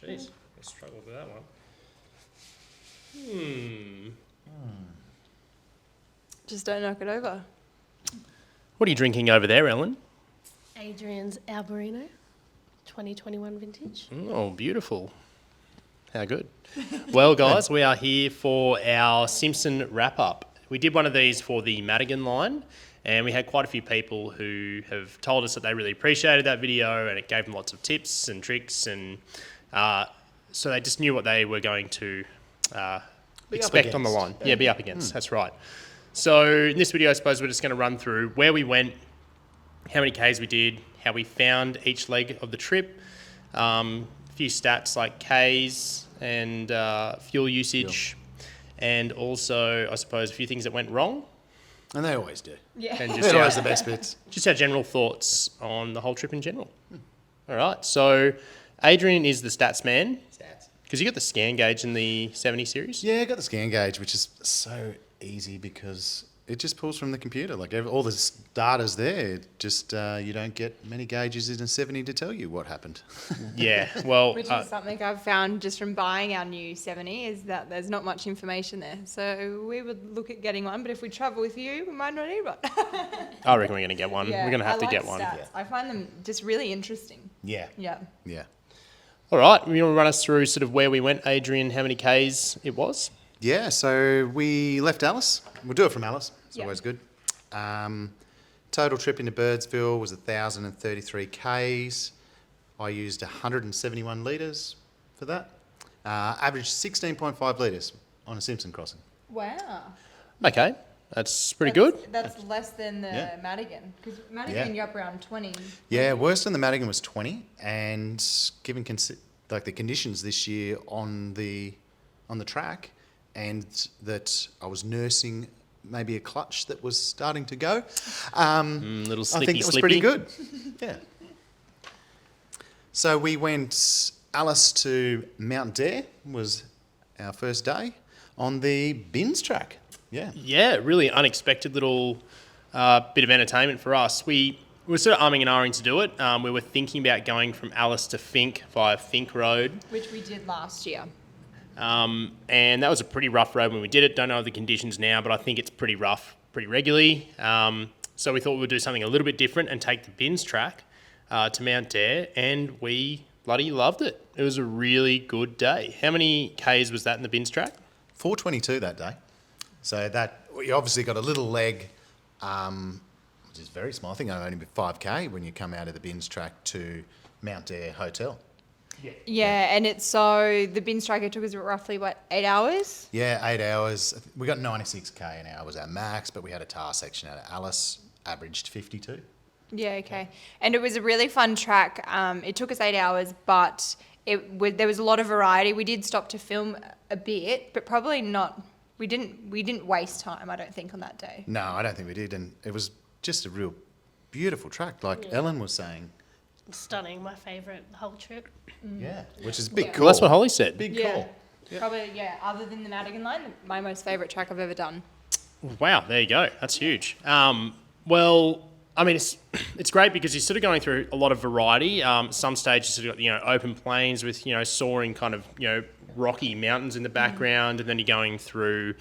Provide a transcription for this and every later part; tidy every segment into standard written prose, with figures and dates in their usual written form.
Jeez, I struggled with that one. Just don't knock it over. What are you drinking over there, Ellen? Adrian's Albarino, 2021 vintage. Oh, beautiful. How good. Well, guys, we are here for our Simpson wrap-up. We did one of these for the Madigan line, and we had quite a few people who have told us that they really appreciated that video, and it gave them lots of tips and tricks, and so they just knew what they were going to expect on the line. Yeah, be up against. That's right. So in this video, I suppose we're just going to run through where we went, how many Ks we did, how we found each leg of the trip, a few stats like Ks and fuel usage, and also, I suppose, a few things that went wrong. And they always do. Yeah. And They're always the best bits. just our general thoughts on the whole trip in general. All right, so Adrian is the stats man. Stats. Because you got the scan gauge in the 70 series. Yeah, I got the scan gauge, which is so easy because it just pulls from the computer. Like all the data's there. Just you don't get many gauges in a 70 to tell you what happened. Yeah, well, Which is something I've found just from buying our new 70 is that there's not much information there. So we would look at getting one, but if we travel with you, we might not need one. I reckon we're going to get one. Yeah, We're going to have I to like get one. stats. Yeah. I find them just really interesting. Yeah. Yeah. Yeah. All right, you want to run us through sort of where we went, Adrian, how many Ks it was? Yeah, so we left Alice. We'll do it from Alice. It's Yeah. always good. Total trip into Birdsville was 1,033 Ks. I used 171 litres for that. Averaged 16.5 litres on a Simpson crossing. Wow. Okay, that's pretty good. That's less than the Yeah. Madigan. Because Madigan, Yeah. you're up around 20. Yeah, worst on the Madigan was 20, and given like the conditions this year on the track, and that I was nursing maybe a clutch that was starting to go, Little I think slippy, it was pretty slippy. good. Yeah. So we went Alice to Mount Dare was our first day on the bins track. Yeah. Yeah, really unexpected little bit of entertainment for us. We were sort of umming and ahhing to do it. We were thinking about going from Alice to Fink via Fink Road. Which we did last year. And that was a pretty rough road when we did it. Don't know the conditions now, but I think it's pretty rough, pretty regularly. So we thought we would do something a little bit different and take the bins track to Mount Dare, and we bloody loved it. It was a really good day. How many Ks was that in the bins track? 422 that day. So that we obviously got a little leg, which is very small. I think I only 5K when you come out of the bins track to Mount Dare Hotel. Yeah, and it's so the bin striker took us roughly, 8 hours? Yeah, 8 hours. We got 96K an hour was our max, but we had a tar section out of Alice, averaged 52. Yeah, okay. And it was a really fun track. It took us 8 hours, but there was a lot of variety. We did stop to film a bit, but probably not. We didn't waste time, I don't think, on that day. No, I don't think we did, and it was just a real beautiful track, like Ellen was saying. Stunning, my favourite the whole trip. Yeah, which is a big Yeah. call. Well, that's what Holly said. Big Yeah. call. Probably, yeah, other than the Madigan line, my most favourite track I've ever done. Wow, there you go. That's huge. Well, I mean, it's great because you're sort of going through a lot of variety. Some stages you've got, open plains with, soaring kind of, rocky mountains in the background, and then you're going through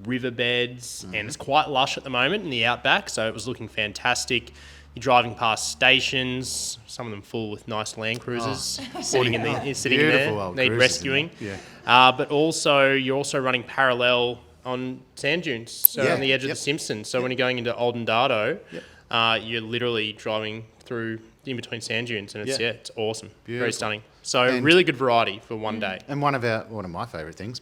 riverbeds, and it's quite lush at the moment in the outback, so it was looking fantastic. You're driving past stations, some of them full with nice Land Cruisers sitting in there, Beautiful old need cruisers rescuing. in there, yeah. But you're also running parallel on sand dunes, so Yeah, on the edge of yep. the Simpson. So when you're going into Olden Dardo, you're literally driving through in between sand dunes, and it's Yeah. it's awesome, very Beautiful. stunning. So And- really good variety for one day. And one of my favourite things,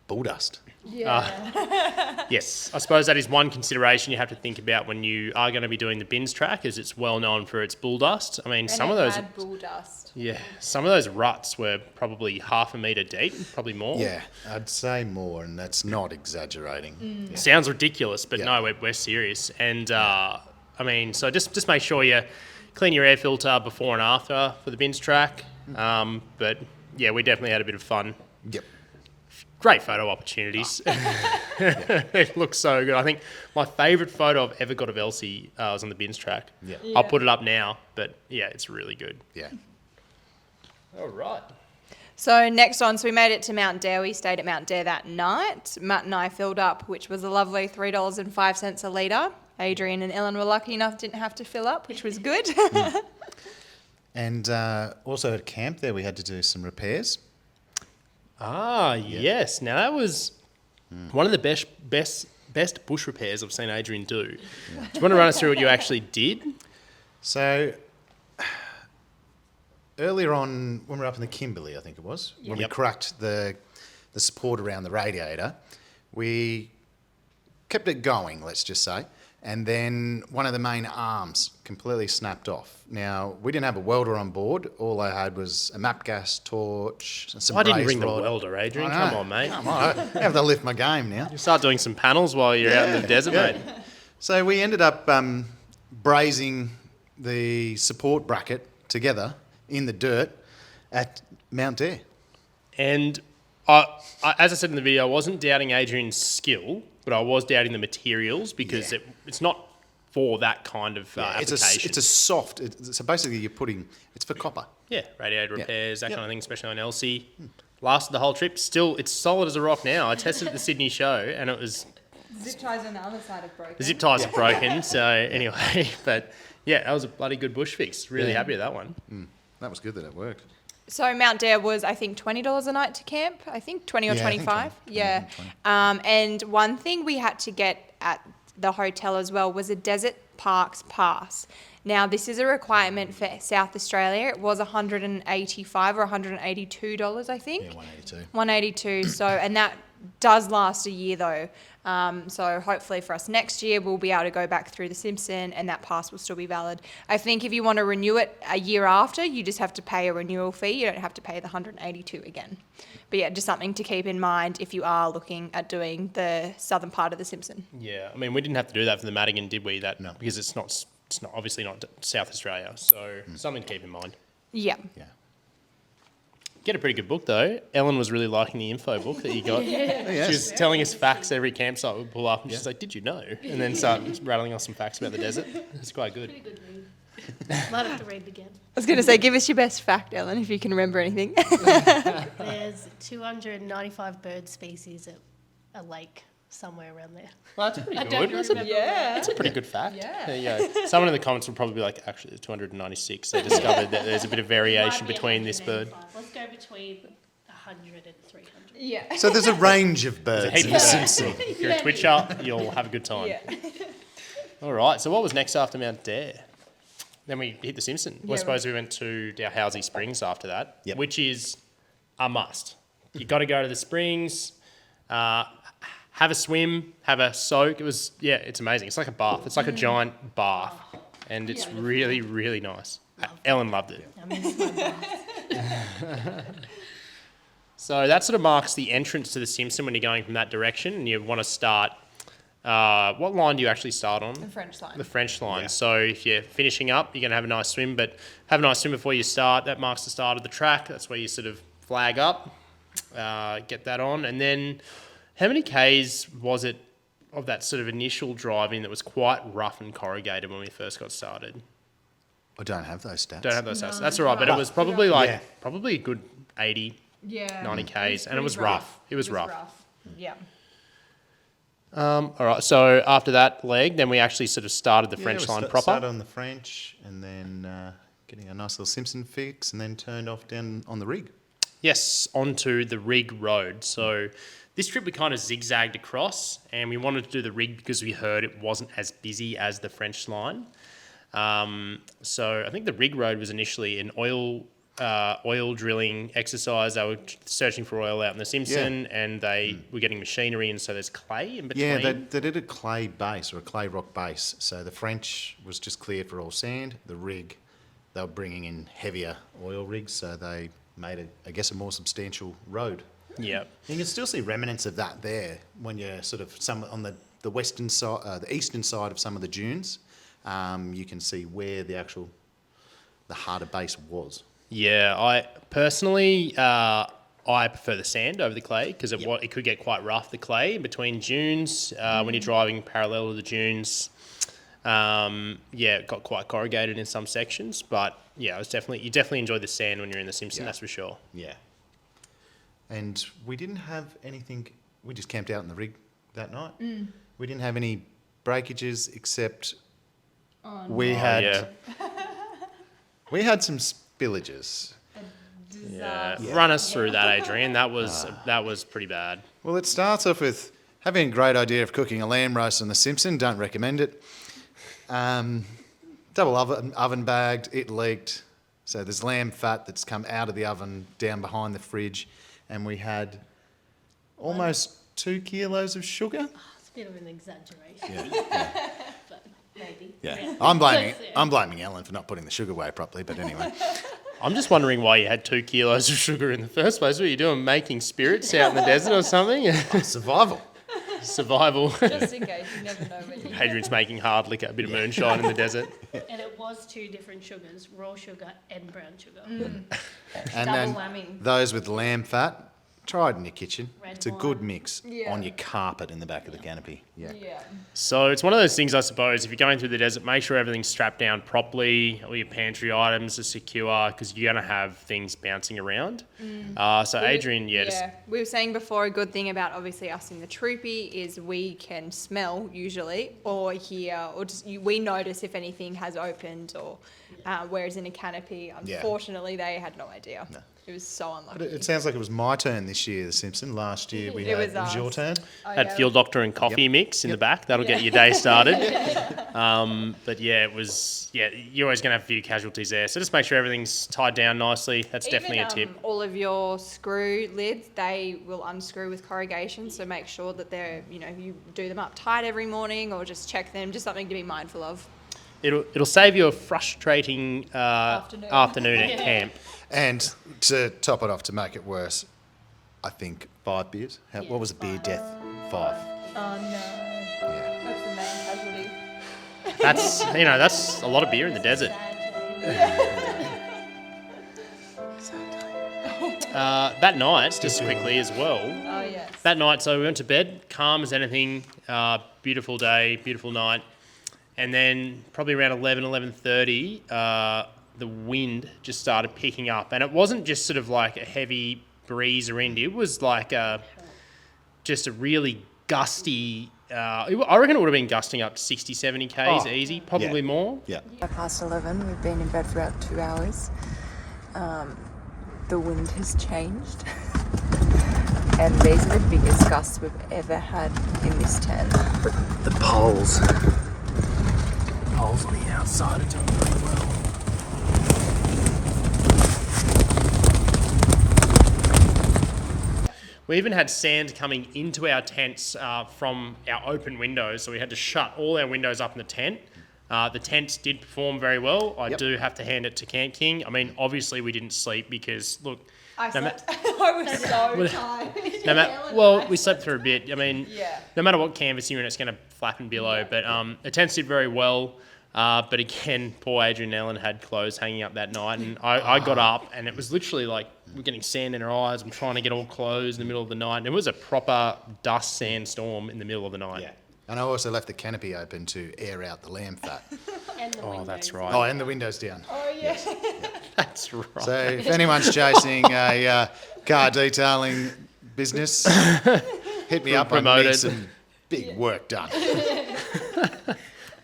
bull dust. Yeah. Yes, I suppose that is one consideration you have to think about when you are going to be doing the bins track, as it's well known for its bull dust. I mean, some of those, bull dust. some of those ruts were probably half a metre deep, probably more. Yeah, I'd say more, and that's not exaggerating. Yeah. Sounds ridiculous, but Yeah. no, we're serious. And I mean, so just make sure you clean your air filter before and after for the bins track. But yeah, we definitely had a bit of fun. Yep. Great photo opportunities. It looks so good. I think my favourite photo I've ever got of Elsie was on the bins track. Yeah. I'll put it up now, but yeah, it's really good. Yeah. All right. So next on, so we made it to Mount Dare. We stayed at Mount Dare that night. Matt and I filled up, which was a lovely $3.05 a litre. Adrian and Ellen were lucky enough didn't have to fill up, which was good. And also at camp there, we had to do some repairs. Yes. Now that was one of the best bush repairs I've seen Adrian do. Do you want to run us through what you actually did? So earlier on, when we were up in the Kimberley, I think it was, when we Yep. cracked the support around the radiator, we kept it going, let's just say. And then one of the main arms completely snapped off. Now, we didn't have a welder on board. All I had was a map gas torch, some I didn't brace bring the rod. welder, Adrian. I know. Come on, mate. Come on, I have to lift my game now. You start doing some panels while you're out in the desert, mate. So we ended up brazing the support bracket together in the dirt at Mount Dare. And I, as I said in the video, I wasn't doubting Adrian's skill, but I was doubting the materials because it's not for that kind of application. It's a soft. So basically, it's for copper. Yeah, radiator Yeah. repairs, that Yep. kind of thing, especially on LC. Lasted the whole trip. Still, it's solid as a rock now. I tested it at the Sydney show, and it was Zip ties on the other side have broken. the zip ties are broken. So anyway, but yeah, that was a bloody good bush fix. Really happy with that one. That was good that it worked. So Mount Dare was, I think, $20 a night to camp. I think 20 or Yeah, I think 25. 20. Yeah. 20. And one thing we had to get at the hotel as well was a Desert Parks Pass. Now, this is a requirement for South Australia. It was $185 or $182, I think. Yeah, 182. 182. So, and that does last a year though. So hopefully for us next year, we'll be able to go back through the Simpson and that pass will still be valid. I think if you want to renew it a year after, you just have to pay a renewal fee. You don't have to pay the 182 again. But yeah, just something to keep in mind if you are looking at doing the southern part of the Simpson. Yeah, I mean, we didn't have to do that for the Madigan, did we? No. Because it's not obviously not South Australia. So something to keep in mind. Yeah. Yeah. Get a pretty good book though. Ellen was really liking the info book that you got. Yes. She was telling us facts every campsite we'd pull up, and she's like, "Did you know?" And then start rattling off some facts about the desert. It's quite good. Pretty good read. Might have to read it again. I was going to say, give us your best fact, Ellen, if you can remember anything. There's 295 bird species at a lake somewhere around there. Well, that's pretty I good. don't remember. yeah. That's a pretty good fact. Yeah. There you go. Someone in the comments will probably be like, actually, there's 296. They discovered that there's a bit of variation Might be between this bird. 185. Let's go between 100 and 300. Yeah. So there's a range of birds There's a heap in of the birds. Simpson. If you're a twitcher, you'll have a good time. Yeah. All right. So what was next after Mount Dare? Then we hit the Simpson. Yeah, I suppose we went to Dalhousie Springs after that, Yep. which is a must. You got to go to the springs, have a swim, have a soak. It's amazing. It's like a bath. It's like a giant bath, and it's really, really nice. Ellen loved it. I miss my bath. So that sort of marks the entrance to the Simpson when you're going from that direction, and you want to start. What line do you actually start on? The French line. The French line. Yeah. So if you're finishing up, you're going to have a nice swim, but have a nice swim before you start. That marks the start of the track. That's where you sort of flag up, get that on. And then how many Ks was it of that sort of initial driving that was quite rough and corrugated when we first got started? I don't have those stats. Don't have those stats. That's all right, but it was probably Yeah. probably a good 80, Yeah. 90 Ks, and it pretty was rough. It was rough. Yeah. All right, so after that leg, then we actually sort of started the French line proper. Started on the French and then getting a nice little Simpson fix and then turned off down on the rig. Yes, onto the rig road. So this trip we kind of zigzagged across, and we wanted to do the rig because we heard it wasn't as busy as the French line. So I think the rig road was initially an oil drilling exercise. They were searching for oil out in the Simpson, and they were getting machinery, and so there's clay in between. Yeah, they did a clay base or a clay rock base. So the French was just cleared for all sand. The rig, they were bringing in heavier oil rigs, so they made a more substantial road. Yeah. You can still see remnants of that there when you're sort of some on the western side, the eastern side of some of the dunes. You can see where the harder base was. Yeah, I personally, I prefer the sand over the clay because it could get quite rough, the clay in between dunes when you're driving parallel to the dunes. It got quite corrugated in some sections, but yeah, you definitely enjoy the sand when you're in the Simpson, that's for sure. Yeah. And we didn't have anything. We just camped out in the rig that night. We didn't have any breakages except we had yeah. we had some spillages. Yeah. Run us through that, Adrian. That was pretty bad. Well, it starts off with having a great idea of cooking a lamb roast on the Simpson. Don't recommend it. Double oven bagged. It leaked. So there's lamb fat that's come out of the oven down behind the fridge, and we had almost 2 kilos of sugar. It's a bit of an exaggeration, Yeah. but maybe. Yeah. I'm blaming Ellen for not putting the sugar away properly. But anyway, I'm just wondering why you had 2 kilos of sugar in the first place. What are you doing? Making spirits out in the desert or something? survival. Survival. Just in case, you never know when you... Adrian's making hard liquor, a bit of moonshine in the desert. And it was 2 different sugars, raw sugar and brown sugar. And Double then whammy. those with lamb fat. Try it in your kitchen. Red It's a wine. good mix Yeah. on your carpet in the back of the canopy. Yeah. Yeah. So it's one of those things, I suppose, if you're going through the desert, make sure everything's strapped down properly, all your pantry items are secure, because you're going to have things bouncing around. So Adrian, We were saying before, a good thing about obviously us in the troopy is we can smell usually or hear or just we notice if anything has opened or whereas in a canopy, unfortunately, they had no idea. No. It was so But unlucky. it sounds like it was my turn this year, The Simpson. Last year It was us. your turn. had Field Doctor and coffee mix in the back. That'll get your day started. But yeah, you're always going to have a few casualties there. So just make sure everything's tied down nicely. That's definitely a tip. All of your screw lids, they will unscrew with corrugation. So make sure that they're, you do them up tight every morning or just check them. Just something to be mindful of. It'll save you a frustrating afternoon at camp. And to top it off, to make it worse, I think 5 beers. What was the beer death? 5. Oh no, Yeah. that's the main casualty. That's a lot of beer in the desert. That night, just quickly as well. Oh yes. That night, so we went to bed, calm as anything, beautiful day, beautiful night. And then probably around 11:30, the wind just started picking up. And it wasn't just sort of like a heavy breeze or wind. It was like just a really gusty, I reckon it would have been gusting up to 60, 70 Ks easy, probably more. Yeah. Past 11, we've been in bed for about 2 hours. The wind has changed. And these are the biggest gusts we've ever had in this tent. The poles on the outside are doing really well. We even had sand coming into our tents from our open windows, so we had to shut all our windows up in the tent. The tents did perform very well. I do have to hand it to Camp King. I mean, obviously we didn't sleep because, look... I slept. I was so tired. We slept through a bit. I mean, no matter what canvas you're in, it's going to flap and billow. But the tents did very well. But again, poor Adrian Ellen had clothes hanging up that night. And I got up and it was literally like we're getting sand in our eyes. I'm trying to get all clothes in the middle of the night. And it was a proper dust sandstorm in the middle of the night. Yeah. And I also left the canopy open to air out the lamb fat. And the windows. That's right. Oh, and the windows down. Oh yeah. That's right. So if anyone's chasing a car detailing business, hit me up. I Promoted. need some big work done.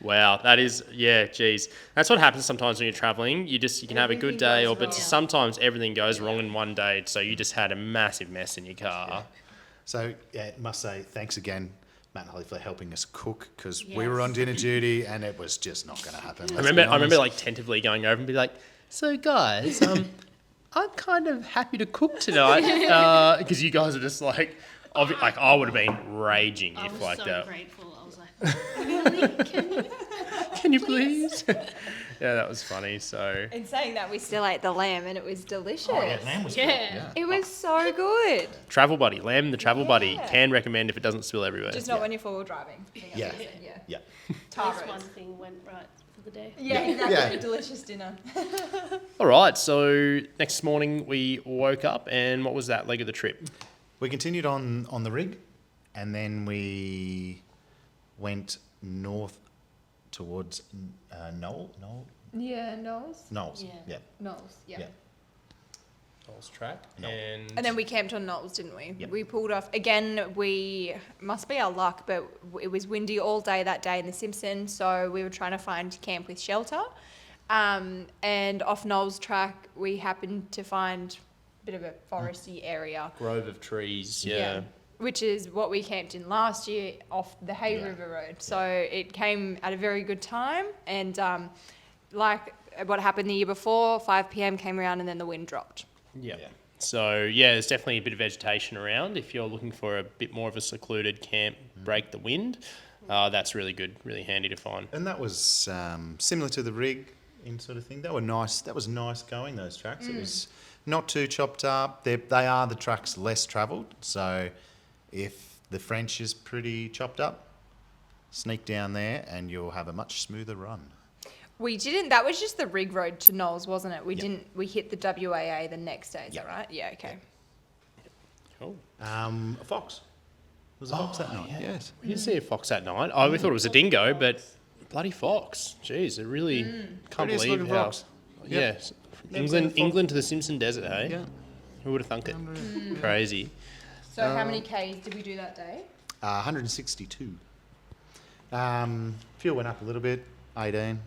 Wow, that is, geez. That's what happens sometimes when you're traveling. You can have a good day, but sometimes everything goes wrong in one day. So you just had a massive mess in your car. Yeah. So I must say thanks again, Matt and Holly, for helping us cook because we were on dinner duty and it was just not going to happen. I remember like tentatively going over and be like, so guys, I'm kind of happy to cook tonight because you guys are just like I would have been raging I if was like so that. grateful. I was like, really? Can you please? Yeah, that was funny. So In saying that, we still ate the lamb and it was delicious. lamb was good. Yeah. It was so good. Travel Buddy, lamb the Travel Buddy, Yeah. can recommend if it doesn't spill everywhere. Just not when you're forward driving. I think Yeah. that's it, yeah. Yeah. Tar At least one roads. thing went right for the day. Yeah, exactly. Yeah. Delicious dinner. All right, so next morning we woke up and what was that leg of the trip? We continued on the rig and then we went north towards Knowles. Yeah, Knowles. Knowles. Yeah. Yeah. Knowles, yeah. Yeah. Knowles track. And then we camped on Knowles, didn't we? Yep. We pulled off again. Must be our luck, but it was windy all day that day in the Simpson, so we were trying to find camp with shelter. And off Knowles track, we happened to find a bit of a foresty area. Grove of trees. Yeah. Which is what we camped in last year off the Hay Yeah. River Road. So it came at a very good time. And like what happened the year before, 5 p.m. came around and then the wind dropped. Yeah. So, yeah, there's definitely a bit of vegetation around. If you're looking for a bit more of a secluded camp, break the wind, that's really good, really handy to find. And that was similar to the rig in sort of thing. That were nice. That was nice going, those tracks. It was not too chopped up. They are the tracks less travelled. So if the French is pretty chopped up, sneak down there and you'll have a much smoother run. We didn't, that was just the rig road to Knowles, wasn't it? Yep. We hit the WAA the next day, is Yep. that right? Yeah, okay. Cool. A fox. Was a fox that night? yeah. Yes. We didn't see a fox that night. Oh, we thought it was a dingo, but bloody fox. Jeez, it really can't Prettiest believe looking how... fox. Yes. Never England, seen a fox. England to the Simpson Desert, hey? Yeah. Who would have thunk it? Crazy. So how many Ks did we do that day? 162. Fuel went up a little bit, 18.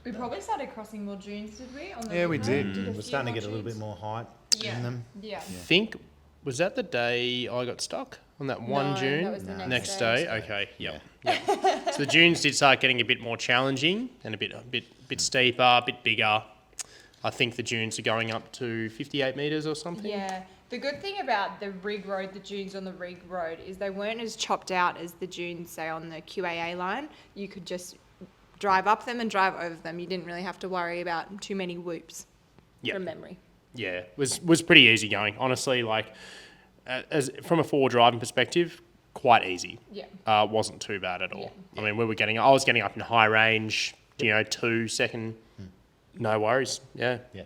We probably started crossing more dunes, did we? On the Yeah, we rig road? did. a We're few starting to more get a little bit dunes? more height Yeah. in them. Yeah. I think, was that the day I got stuck? On that one No, June? that was the No. next day? day. Okay, yep. Yep. So the dunes did start getting a bit more challenging and a bit steeper, a bit bigger. I think the dunes are going up to 58 metres or something. Yeah. The good thing about the rig road, the dunes on the rig road, is they weren't as chopped out as the dunes, say, on the QAA line. You could just drive up them and drive over them. You didn't really have to worry about too many whoops Yep. from memory. Yeah, was pretty easy going. Honestly, like, as from a forward driving perspective, quite easy. Yeah. Wasn't too bad at all. Yeah. I mean, I was getting up in high range, 2-second, no worries. Yeah. Yeah.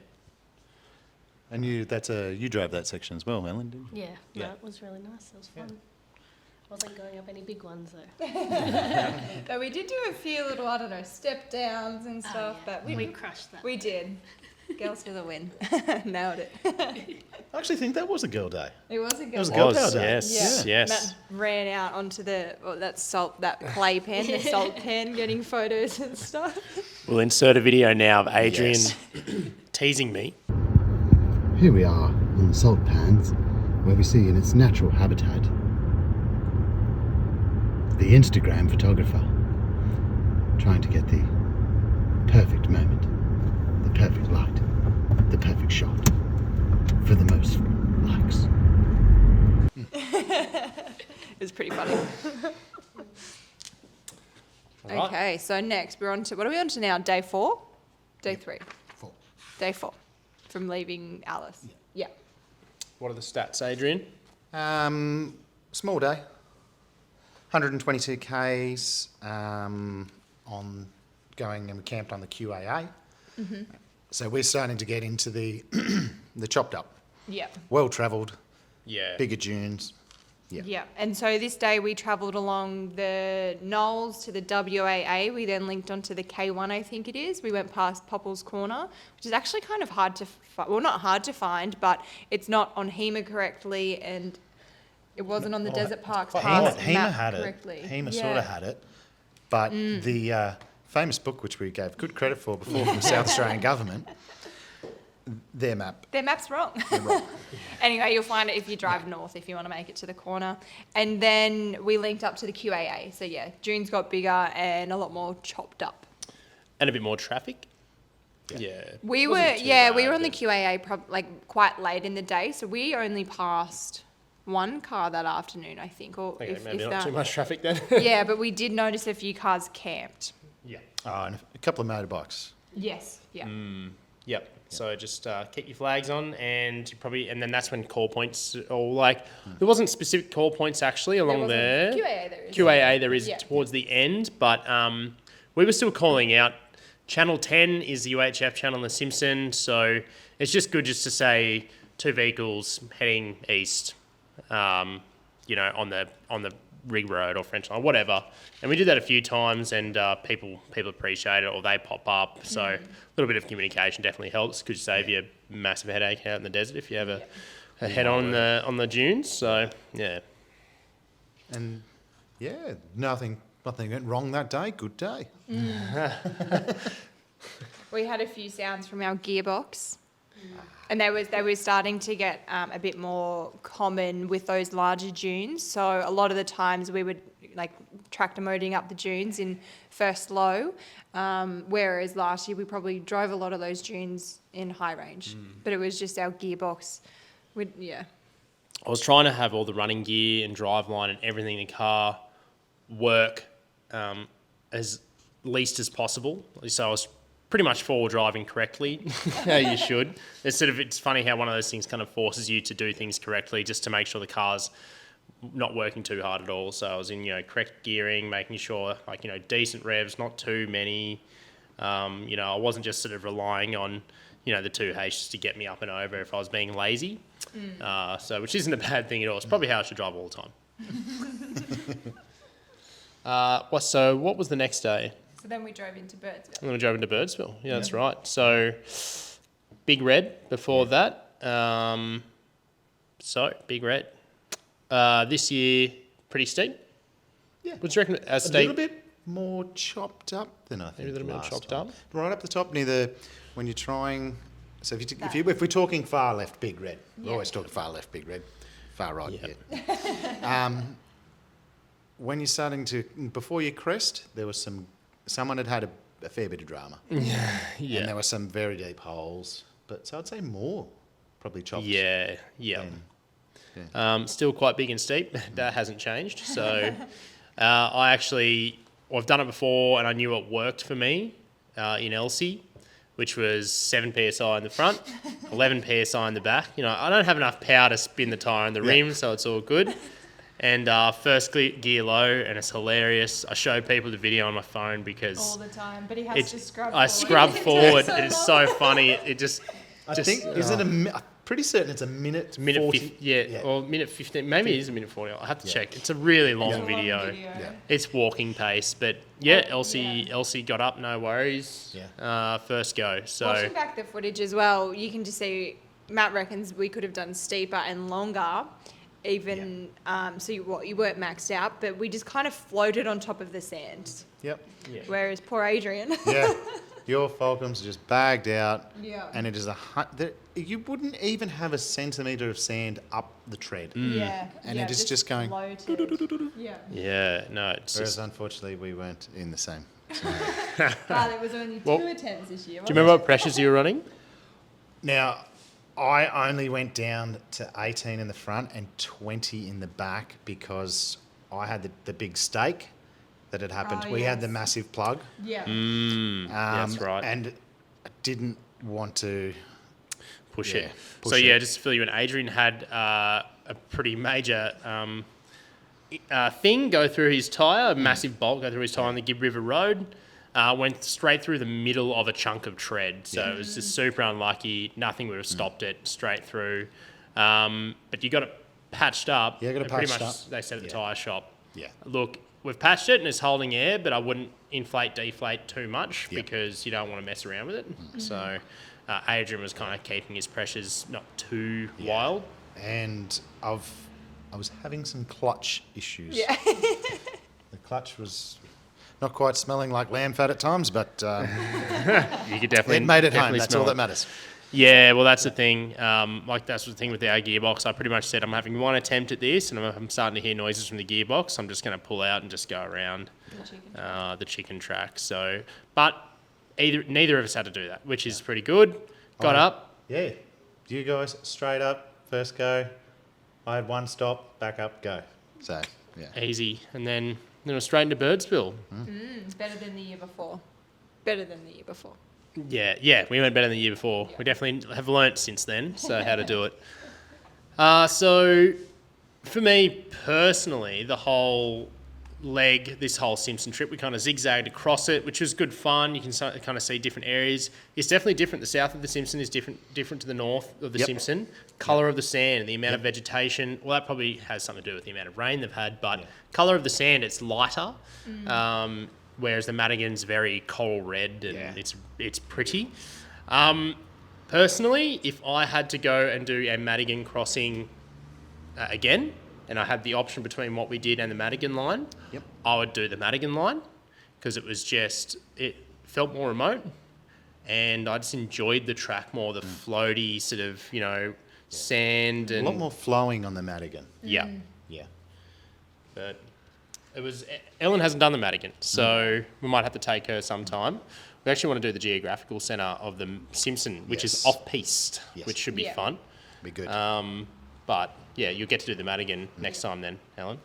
And you drove that section as well, Ellen, didn't you? Yeah, Yeah. no, it was really nice. It was fun. Wasn't going up any big ones though. But we did do a few little, I don't know, step downs and stuff, but we crushed that. we did. Girls for the win. Nailed it. I actually think that was a girl day. It was a good was a one. girl Was, power day. yes, Yeah. yes. Matt ran out onto that clay pen, the salt pen, getting photos and stuff. We'll insert a video now of Adrian Yes. teasing me. Here we are on the salt pans, where we see in its natural habitat the Instagram photographer trying to get the perfect moment, the perfect light, the perfect shot for the most likes. It was pretty funny. All right. Okay, so next we're on to, what are we on to now? Day 4? Day 3? 4. Day 4 from leaving Alice. Yeah. What are the stats, Adrian? Small day. 122 Ks on going, and we camped on the QAA. So we're starting to get into the the chopped up, Yeah. well travelled, Yeah. bigger dunes. Yeah. Yeah, and so this day we travelled along the Knowles to the WAA. We then linked onto the K1, I think it is. We went past Popple's Corner, which is actually kind of hard to well, not hard to find, but it's not on HEMA correctly, and it wasn't on the Desert Parks Pass HEMA map had correctly. it. HEMA Yeah. sort of had it, but the famous book, which we gave good credit for before from the South Australian government, their map. Their map's wrong. Anyway, you'll find it if you drive north, if you want to make it to the corner. And then we linked up to the QAA. So yeah, dunes got bigger and a lot more chopped up. And a bit more traffic. Yeah. We Wasn't were, too yeah, we bad, were on the but- QAA quite late in the day, so we only passed one car that afternoon, I think, or Okay, if, maybe if not that. too much traffic then. Yeah, but we did notice a few cars camped. Yeah. And a couple of motorbikes. Yes, yeah. Yep. So just keep your flags on, and and then that's when call points, or there wasn't specific call points actually along there. QAA there is. QAA there is Yeah. towards the end, but we were still calling out. Channel 10 is the UHF channel in the Simpson, so it's just good just to say 2 vehicles heading east, on the Rig Road or French Line, whatever. And we did that a few times, and people appreciate it, or they pop up. So a little bit of communication definitely helps. Could save you a massive headache out in the desert if you have a head on the dunes. So yeah. And yeah, nothing went wrong that day. Good day. We had a few sounds from our gearbox, and they were starting to get a bit more common with those larger dunes. So a lot of the times we would like tractor moding up the dunes in first low, whereas last year we probably drove a lot of those dunes in high range. But it was just our gearbox. I was trying to have all the running gear and driveline and everything in the car work as least as possible. So I was pretty much forward driving correctly, how you should. It's funny how one of those things kind of forces you to do things correctly just to make sure the car's not working too hard at all. So I was in, correct gearing, making sure, decent revs, not too many. I wasn't just sort of relying on, the 2Hs to get me up and over if I was being lazy. Which isn't a bad thing at all. It's probably how I should drive all the time. So what was the next day? So then we drove into Birdsville. And then we drove into Birdsville. Yeah, that's right. So Big Red before that. Big Red. This year, pretty steep. Yeah. Would you reckon as A steep? little bit more chopped up than I think. Maybe a little bit last chopped time. up. Right up the top near when you're trying. So if we're talking far left, Big Red. We're always talking far left, Big Red. Far right, yeah. When you're starting to, before you crest, there was someone had a fair bit of drama. Yeah. And there were some very deep holes. But so I'd say more probably chopped. Yeah. than- Still quite big and steep. That hasn't changed. So I've done it before, and I knew it worked for me in Elsie, which was 7 psi in the front, 11 psi in the back. I don't have enough power to spin the tyre on the rim, so it's all good. And first gear low, and it's hilarious. I show people the video on my phone because All the time, but he has to scrub I forward. scrub forward. It is so funny. It just. I think, is it I'm pretty certain it's a minute. Minute 40. 50, or minute 15. Maybe it is a minute 40. I'll have to check. It's a really long, It's a long video. Yeah. It's walking pace, but Elsie got up, no worries. Yeah. First go. So Watching back the footage as well, you can just see Matt reckons we could have done steeper and longer, even so you weren't maxed out, but we just kind of floated on top of the sand. Yep. Whereas poor Adrian. Yeah. Your Falcons are just bagged out. Yeah. And it is you wouldn't even have a centimetre of sand up the tread. Yeah. And it is just going. floated. Yeah. yeah, no, it's Whereas just. unfortunately we weren't in the same. There was only two attempts this year. Do you remember what pressures you were running? Now, I only went down to 18 in the front and 20 in the back because I had the big stake that had happened. Oh, we had the yes. massive plug. Yeah. That's right. And I didn't want to Push Yeah, it. push So it. yeah, just to fill you in, Adrian had a pretty major thing go through his tyre, a massive bolt go through his tyre on the Gibb River Road. Went straight through the middle of a chunk of tread. So it was just super unlucky. Nothing would have stopped it straight through. But you got it patched up. Yeah, got it and pretty patched much up. they said at the Yeah. tyre shop, Yeah. look, we've patched it and it's holding air, but I wouldn't inflate, deflate too much Yep. because you don't want to mess around with it. So Adrian was kind of keeping his pressures not too wild. And I was having some clutch issues. Yeah. The clutch was not quite smelling like lamb fat at times, but You could definitely it made it home. definitely That's smell all it. that matters. Yeah, well, that's the thing. That's the thing with our gearbox. I pretty much said I'm having one attempt at this, and I'm starting to hear noises from the gearbox. I'm just going to pull out and just go around the chicken track. So, but neither of us had to do that, which is pretty good. Got up. Yeah. You guys straight up, first go. I had one stop, back up, go. So, yeah. Easy, and then it was straight into Birdsville. It's better than the year before. Better than the year before. Yeah, we went better than the year before. We definitely have learnt since then, so how to do it. So, for me personally, the whole leg this whole Simpson trip. We kind of zigzagged across it, which was good fun. You can kind of see different areas. It's definitely different. The south of the Simpson is different to the north of the Yep. Simpson. Colour of the sand, the amount of vegetation. Well, that probably has something to do with the amount of rain they've had. But colour of the sand, it's lighter. Whereas the Madigan's very coral red and it's pretty. Personally, if I had to go and do a Madigan crossing again, and I had the option between what we did and the Madigan line, I would do the Madigan line because it felt more remote and I just enjoyed the track more, the floaty sort of, sand A and... lot more flowing on the Madigan. Yeah. Yeah. But Ellen hasn't done the Madigan, so we might have to take her sometime. We actually want to do the geographical centre of the Simpson, which is off-piste, which should be fun. Be good. But yeah, you'll get to do the Madigan next time then, Helen.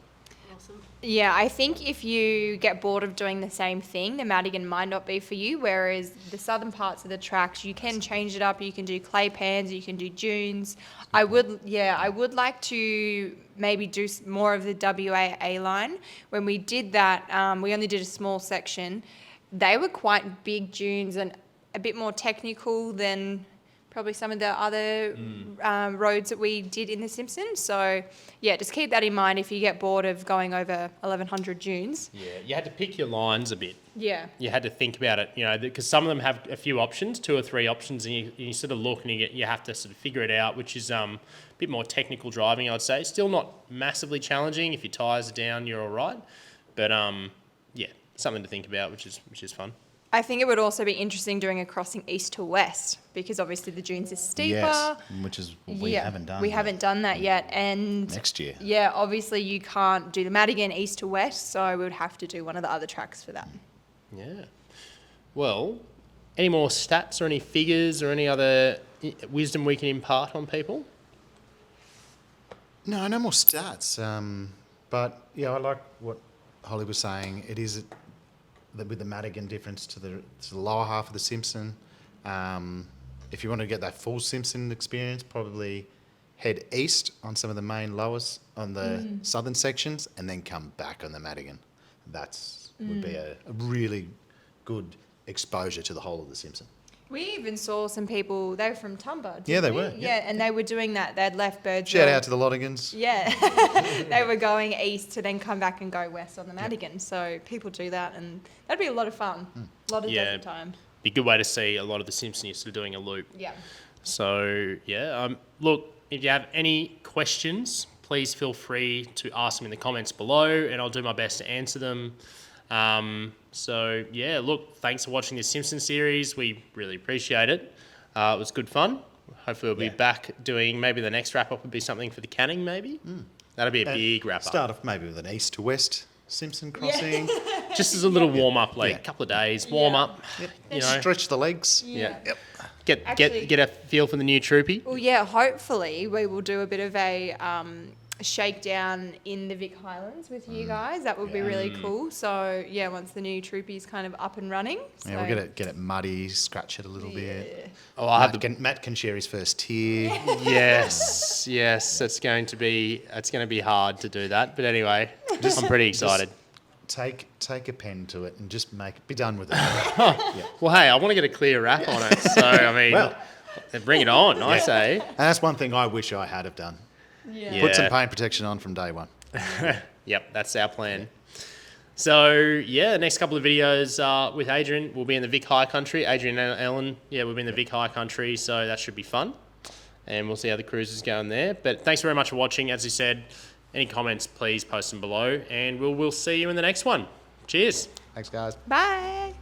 Awesome. Yeah, I think if you get bored of doing the same thing, the Madigan might not be for you, whereas the southern parts of the tracks, you can change it up. You can do clay pans, you can do dunes. I would like to maybe do more of the WAA line. When we did that, we only did a small section. They were quite big dunes and a bit more technical than probably some of the other roads that we did in the Simpsons. So, yeah, just keep that in mind if you get bored of going over 1,100 dunes. Yeah, you had to pick your lines a bit. Yeah. You had to think about it, because some of them have a few options, 2 or 3 options, and you sort of look and you have to sort of figure it out, which is a bit more technical driving, I'd say. Still not massively challenging. If your tyres are down, you're all right. But, yeah, something to think about, which is fun. I think it would also be interesting doing a crossing east to west because obviously the dunes is steeper. Yes, which is what we haven't done. We haven't done that yet. And Next year. yeah, obviously you can't do the Madigan east to west, so we would have to do one of the other tracks for that. Yeah. Well, any more stats or any figures or any other wisdom we can impart on people? No more stats. But yeah, I like what Holly was saying. It is with the Madigan difference to the lower half of the Simpson. If you want to get that full Simpson experience, probably head east on some of the main lowers on the southern sections and then come back on the Madigan. Would be a really good exposure to the whole of the Simpson. We even saw some people, they were from Tumba. Yeah, they didn't we? were, Yeah, and they were doing that. They'd left Birdsville. Shout out to the Lottigans. Yeah, they were going east to then come back and go west on the Madigan. So people do that, and that'd be a lot of fun. A lot of desert time. Be a good way to see a lot of the Simpson. You're sort of doing a loop. Yeah. So, yeah, look, if you have any questions, please feel free to ask them in the comments below, and I'll do my best to answer them. So, yeah, look, thanks for watching this Simpson series. We really appreciate it. It was good fun. Hopefully we'll be back doing, maybe the next wrap-up would be something for the Canning, maybe. That'll be a big wrap-up. Start off maybe with an east to west Simpson crossing. Just as a little warm-up, like a couple of days, warm up, Stretch the legs. Yeah. Yep. Get a feel for the new troopy. Well, yeah, hopefully we will do a bit of a shakedown in the Vic Highlands with you guys. That would be really cool. So, yeah, once the new troopy's kind of up and running. So. Yeah, we'll get it muddy, scratch it a little bit. Oh, I'll have Matt can share his first tear. Yes, it's going to be hard to do that. But anyway, I'm pretty excited. Take a pen to it and just be done with it. Well, hey, I want to get a clear wrap on it. So, I mean, bring it on, I say. And that's one thing I wish I had have done. Yeah. Put some paint protection on from day one. Yep, that's our plan. So, yeah, the next couple of videos with Adrian will be in the Vic High Country. Adrian and Ellen, we'll be in the Vic High Country, so that should be fun. And we'll see how the cruise is going there. But thanks very much for watching. As I said, any comments, please post them below. And we'll see you in the next one. Cheers. Thanks, guys. Bye.